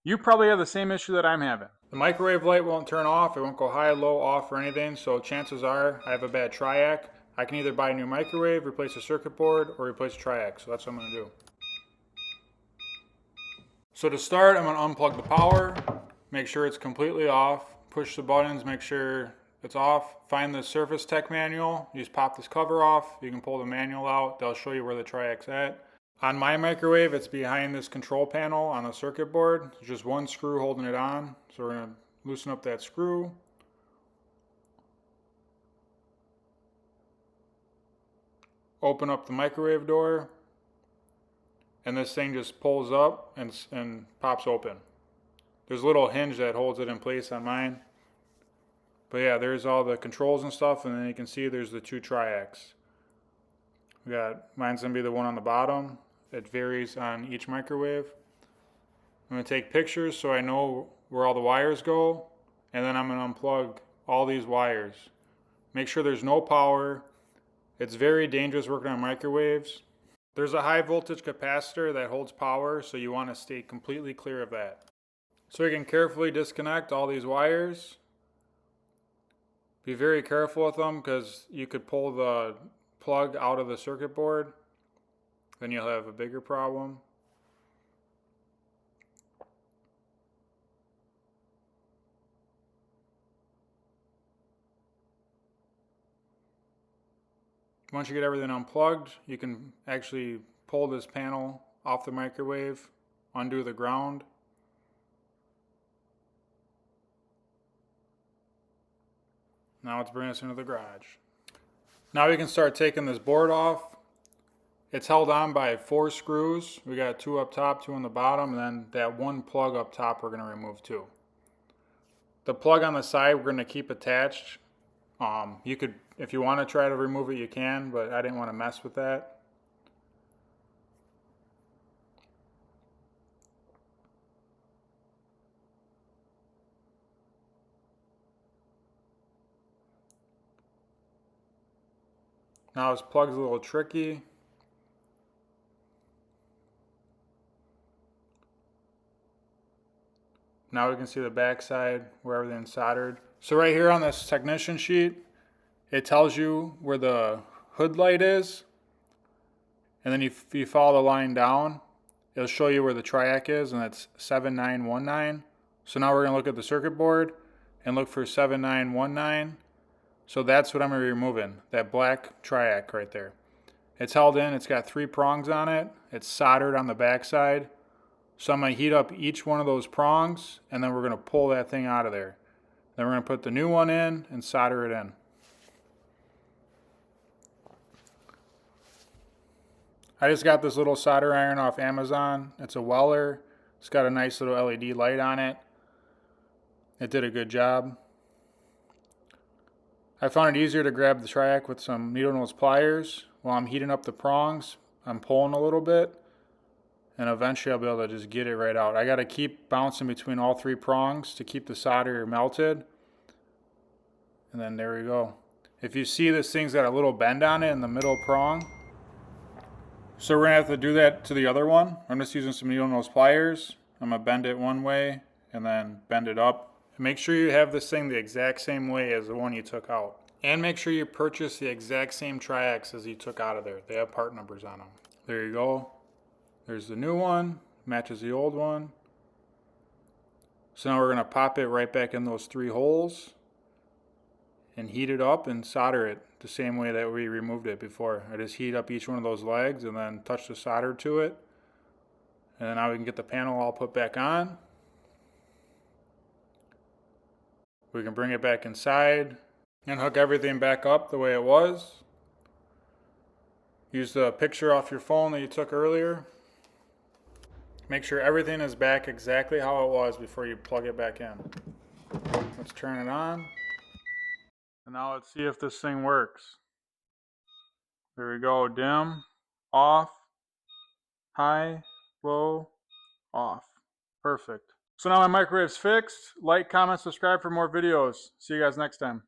You probably have the same issue that I'm having. The microwave light won't turn off. It won't go high, low, off, or anything. So chances are I have a bad triac. I can either buy a new microwave, replace the circuit board, or replace the triac. So that's what I'm going to do. So to start, I'm going to unplug the power. Make sure it's completely off. Push the buttons, make sure it's off. Find the Surface Tech manual. You just pop this cover off. You can pull the manual out. They'll show you where the triac's at. On my microwave, it's behind this control panel on the circuit board. There's just one screw holding it on. So we're going to loosen up that screw. Open up the microwave door. And this thing just pulls up and pops open. There's a little hinge that holds it in place on mine. But yeah, there's all the controls and stuff, and then you can see there's the two triacs. We got, mine's gonna be the one on the bottom. It varies on each microwave. I'm gonna take pictures so I know where all the wires go, and then I'm gonna unplug all these wires. Make sure there's no power. It's very dangerous working on microwaves. There's a high voltage capacitor that holds power, so you wanna stay completely clear of that. So you can carefully disconnect all these wires. Be very careful with them because you could pull the plug out of the circuit board. Then you'll have a bigger problem. Once you get everything unplugged, you can actually pull this panel off the microwave, undo the ground. Now let's bring us into the garage. Now we can start taking this board off. It's held on by 4 screws. We got 2 up top, 2 on the bottom, and then that one plug up top we're going to remove too. The plug on the side we're going to keep attached. You could, if you want to try to remove it, you can, but I didn't want to mess with that. Now this plug's a little tricky. Now we can see the back side where everything's soldered. So right here on this technician sheet, it tells you where the hood light is. And then if you follow the line down, it'll show you where the triac is, and that's 7919. So now we're going to look at the circuit board and look for 7919. So that's what I'm going to be removing, that black triac right there. It's held in, it's got 3 prongs on it. It's soldered on the back side. So I'm going to heat up each one of those prongs, and then we're going to pull that thing out of there. Then we're going to put the new one in and solder it in. I just got this little solder iron off Amazon. It's a Weller. It's got a nice little LED light on it. It did a good job. I found it easier to grab the triac with some needle nose pliers. While I'm heating up the prongs, I'm pulling a little bit, and eventually I'll be able to just get it right out. I got to keep bouncing between all 3 prongs to keep the solder melted. And then there we go. If you see this thing's got a little bend on it in the middle prong, so we're going to have to do that to the other one. I'm just using some needle nose pliers. I'm going to bend it one way and then bend it up. And make sure you have this thing the exact same way as the one you took out. And make sure you purchase the exact same triacs as you took out of there. They have part numbers on them. There you go. There's the new one. Matches the old one. So now we're going to pop it right back in those 3 holes and heat it up and solder it the same way that we removed it before. I just heat up each one of those legs and then touch the solder to it. And then now we can get the panel all put back on. We can bring it back inside and hook everything back up the way it was. Use the picture off your phone that you took earlier. Make sure everything is back exactly how it was before you plug it back in. Let's turn it on. And now let's see if this thing works. There we go, dim, off, high, low, off. Perfect. So now my microwave's fixed. Like, comment, subscribe for more videos. See you guys next time.